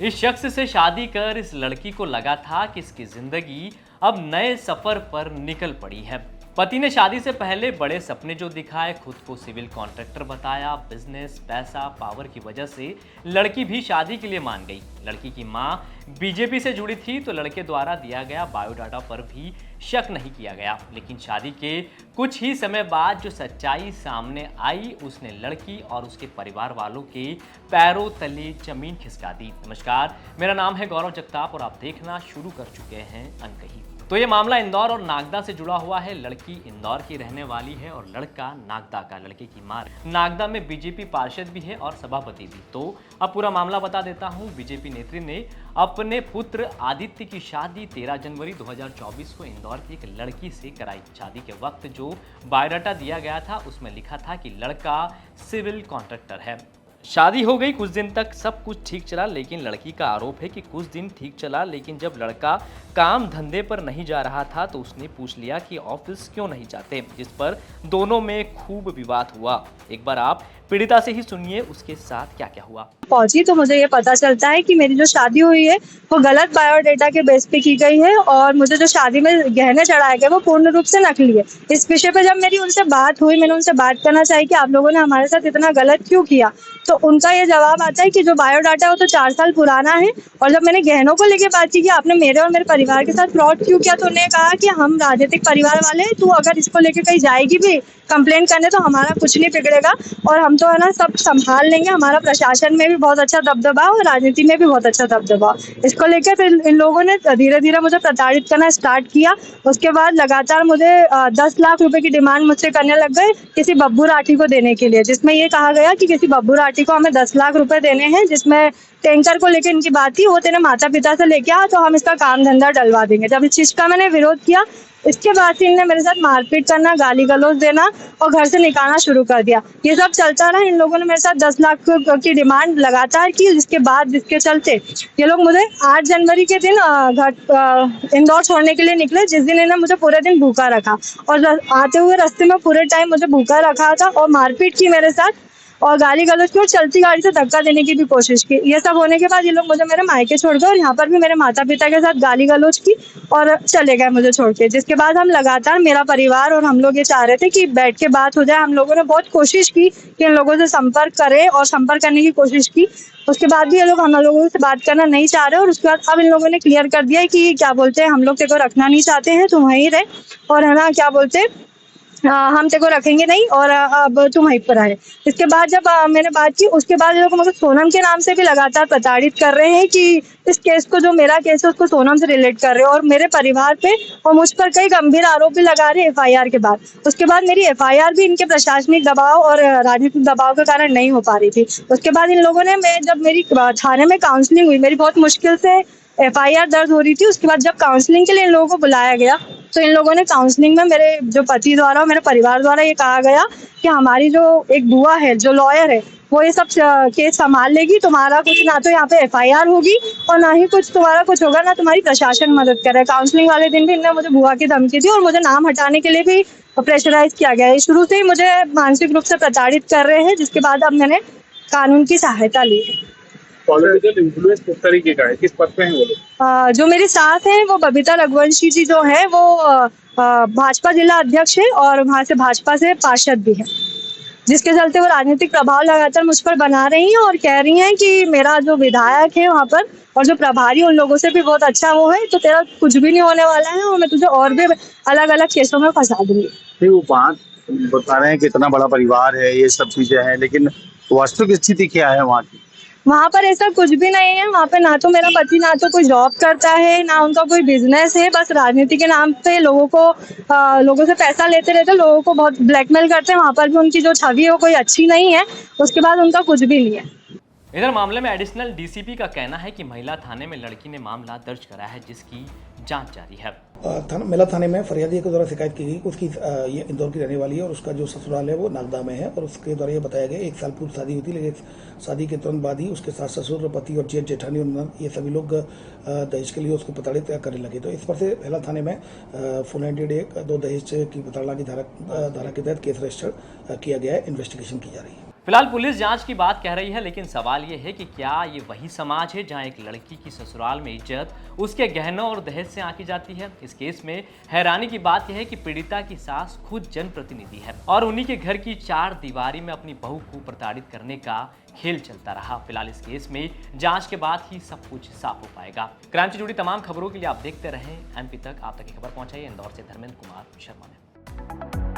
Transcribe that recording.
इस शख्स से शादी कर इस लड़की को लगा था कि इसकी जिंदगी अब नए सफर पर निकल पड़ी है। पति ने शादी से पहले बड़े सपने जो दिखाए, खुद को सिविल कॉन्ट्रैक्टर बताया, बिजनेस, पैसा, पावर की वजह से लड़की भी शादी के लिए मान गई। लड़की की मां बीजेपी से जुड़ी थी तो लड़के द्वारा दिया गया बायोडाटा पर भी शक नहीं किया गया। लेकिन शादी के कुछ ही समय बाद जो सच्चाई सामने आई, उसने लड़की और उसके परिवार वालों के पैरों तले जमीन खिसका दी। नमस्कार, मेरा नाम है गौरव जगताप और आप देखना शुरू कर चुके हैं अनकही। तो ये मामला इंदौर और नागदा से जुड़ा हुआ है। लड़की इंदौर की रहने वाली है और लड़का नागदा का। लड़के की मां नागदा में बीजेपी पार्षद भी है और सभापति भी। तो अब पूरा मामला बता देता हूं। बीजेपी नेत्री ने अपने पुत्र आदित्य की शादी 13 जनवरी 2024 को इंदौर की एक लड़की से कराई। शादी के वक्त जो बायोडाटा दिया गया था उसमें लिखा था कि लड़का सिविल कॉन्ट्रैक्टर है। शादी हो गई, कुछ दिन तक सब कुछ ठीक चला, लेकिन लड़की का आरोप है कि कुछ दिन ठीक चला, लेकिन जब लड़का काम धंधे पर नहीं जा रहा था तो उसने पूछ लिया कि ऑफिस क्यों नहीं जाते, जिस पर दोनों में खूब विवाद हुआ। एक बार आप पीड़िता से ही सुनिए उसके साथ क्या क्या हुआ। पहुंची तो मुझे ये पता चलता है कि मेरी जो शादी हुई है वो गलत बायोडाटा के बेस पे की गई है और मुझे जो शादी में गहने चढ़ाए गए वो पूर्ण रूप से नकली है। इस विषय पे जब मेरी उनसे बात हुई, मैंने उनसे बात करना चाहिए कि आप लोगों ने हमारे साथ इतना गलत क्यों किया, तो उनका ये जवाब आता है कि जो बायोडाटा है वो तो 4 साल पुराना है। और जब मैंने गहनों को लेके बात की कि आपने मेरे और मेरे परिवार के साथ फ्रॉड क्यों किया, तो उन्होंने कहा कि हम राजनीतिक परिवार वाले हैं, तू अगर इसको लेके कहीं जाएगी भी कंप्लेंट करने तो हमारा कुछ नहीं बिगड़ेगा और हम तो है ना सब संभाल लेंगे। हमारा प्रशासन में भी बहुत अच्छा दबदबा और राजनीति में भी बहुत अच्छा दबदबा। इसको लेकर फिर इन लोगों ने धीरे धीरे मुझे प्रताड़ित करना स्टार्ट किया। उसके बाद लगातार मुझे 10 लाख रुपए की डिमांड मुझसे करने लग गए किसी बब्बू राठी को देने के लिए, जिसमें ये कहा गया कि किसी बब्बू राठी को हमें 10 लाख रुपए देने हैं, जिसमें टैंकर को लेकर इनकी बात थी, वो तेरे माता पिता से लेके आ तो हम इसका काम धंधा डलवा देंगे। जब इस चीज का मैंने विरोध किया, इसके बाद से इनने मेरे साथ मारपीट करना, गाली गलौज देना और घर से निकालना शुरू कर दिया। ये सब चलता रहा। इन लोगों ने मेरे साथ 10 लाख की डिमांड लगातार की, जिसके चलते ये लोग मुझे 8 जनवरी के दिन इंदौर छोड़ने के लिए निकले, जिस दिन इन्होंने मुझे पूरे दिन भूखा रखा और आते हुए रास्ते में पूरे टाइम मुझे भूखा रखा था और मारपीट की मेरे साथ और गाली गलौज की और चलती गाड़ी से धक्का देने की भी कोशिश की। ये सब होने के बाद ये लोग मुझे मेरे मायके छोड़ गए और यहाँ पर भी मेरे माता पिता के साथ गाली गलौज की और चले गए मुझे छोड़ के। जिसके बाद हम लगातार, मेरा परिवार और हम लोग ये चाह रहे थे कि बैठ के बात हो जाए। हम लोगों ने बहुत कोशिश की कि इन लोगों से संपर्क करें और संपर्क करने की कोशिश की। उसके बाद भी ये लोग हम लोगों से बात करना नहीं चाह रहे और उसके बाद अब इन लोगों ने क्लियर कर दिया कि क्या बोलते हैं, हम लोग तेरे को रखना नहीं चाहते हैं, तुम वहीं रहे और है ना क्या बोलते हम तेरे को रखेंगे नहीं और अब तुम वहीं पर आए। इसके बाद जब मैंने बात की, उसके बाद ये लोग मुझे सोनम के नाम से भी लगातार प्रताड़ित कर रहे हैं कि इस केस को, जो मेरा केस है उसको सोनम से रिलेट कर रहे हैं और मेरे परिवार पे और मुझ पर कई गंभीर आरोप भी लगा रहे हैं एफआईआर के बाद। उसके बाद मेरी एफआईआर भी इनके प्रशासनिक दबाव और राजनीतिक दबाव के कारण नहीं हो पा रही थी। उसके बाद इन लोगों ने, जब मेरी थाने में काउंसलिंग हुई, मेरी बहुत मुश्किल से एफआईआर दर्ज हो रही थी। उसके बाद जब काउंसलिंग के लिए इन लोगों को बुलाया गया तो इन लोगों ने काउंसलिंग में मेरे जो पति द्वारा और मेरे परिवार द्वारा ये कहा गया कि हमारी जो एक बुआ है, जो लॉयर है, वो ये सब केस संभाल लेगी, तुम्हारा कुछ ना तो यहाँ पे एफआईआर होगी और ना ही कुछ तुम्हारा कुछ होगा, ना तुम्हारी प्रशासन मदद करे। काउंसलिंग वाले दिन भी इन्होंने मुझे बुआ की धमकी दी और मुझे नाम हटाने के लिए भी प्रेशराइज किया गया है। शुरू से ही मुझे मानसिक रूप से प्रताड़ित कर रहे हैं, जिसके बाद अब मैंने कानून की सहायता ली है। पॉलिटिकल इन्फ्लुएंस किस तरीके का है, किस पद पे हैं वो लोग? जो मेरी सास है वो बबीता रघुवंशी जी जो है वो भाजपा जिला अध्यक्ष है और वहाँ से भाजपा से पार्षद भी है, जिसके चलते वो राजनीतिक प्रभाव लगातार मुझ पर बना रही हैं और कह रही हैं कि मेरा जो विधायक है वहाँ पर और जो प्रभारी उन लोगों से भी बहुत अच्छा वो है, तो तेरा कुछ भी नहीं होने वाला है और मैं तुझे और भी अलग अलग केसों में फंसा दूंगी। वो बात बता रहे हैं कि इतना बड़ा परिवार है, ये सब चीजें हैं, लेकिन वास्तविक स्थिति क्या है वहाँ की? वहाँ पर ऐसा कुछ भी नहीं है। वहाँ पे ना तो मेरा पति ना तो कोई जॉब करता है, ना उनका कोई बिजनेस है। बस राजनीति के नाम पे लोगों से पैसा लेते रहते, लोगों को बहुत ब्लैकमेल करते हैं। वहाँ पर भी उनकी जो छवि है वो कोई अच्छी नहीं है। उसके बाद उनका कुछ भी नहीं है। इधर मामले में एडिशनल डीसीपी का कहना है कि महिला थाने में लड़की ने मामला दर्ज करा है, जिसकी जांच जारी है। महिला थाने में फरियादी के द्वारा शिकायत की गई। उसकी ये इंदौर की रहने वाली है और उसका जो ससुराल है वो नागदा में है और उसके द्वारा ये बताया गया 1 साल पूर्व शादी हुई थी, लेकिन शादी के तुरंत बाद ही उसके सास ससुर, पति और जेठ जेठानी और ये सभी लोग दहेज के लिए उसको प्रताड़ित करने लगे। तो इस पर से महिला थाने में 498 2 दहेज की प्रताड़ना की धारा के तहत केस रजिस्टर किया गया है। इन्वेस्टिगेशन की जा रही है। फिलहाल पुलिस जांच की बात कह रही है, लेकिन सवाल यह है कि क्या ये वही समाज है जहां एक लड़की की ससुराल में इज्जत उसके गहनों और दहेज से आंकी जाती है। इस केस में हैरानी की बात यह है कि पीड़िता की सास खुद जनप्रतिनिधि है और उन्हीं के घर की चार दीवारी में अपनी बहू को प्रताड़ित करने का खेल चलता रहा। फिलहाल इस केस में जांच के बाद ही सब कुछ साफ हो पाएगा। क्राइम से जुड़ी तमाम खबरों के लिए आप देखते रहें एमपी तक। आप तक की खबर पहुंचाई इंदौर से धर्मेंद्र कुमार शर्मा ने।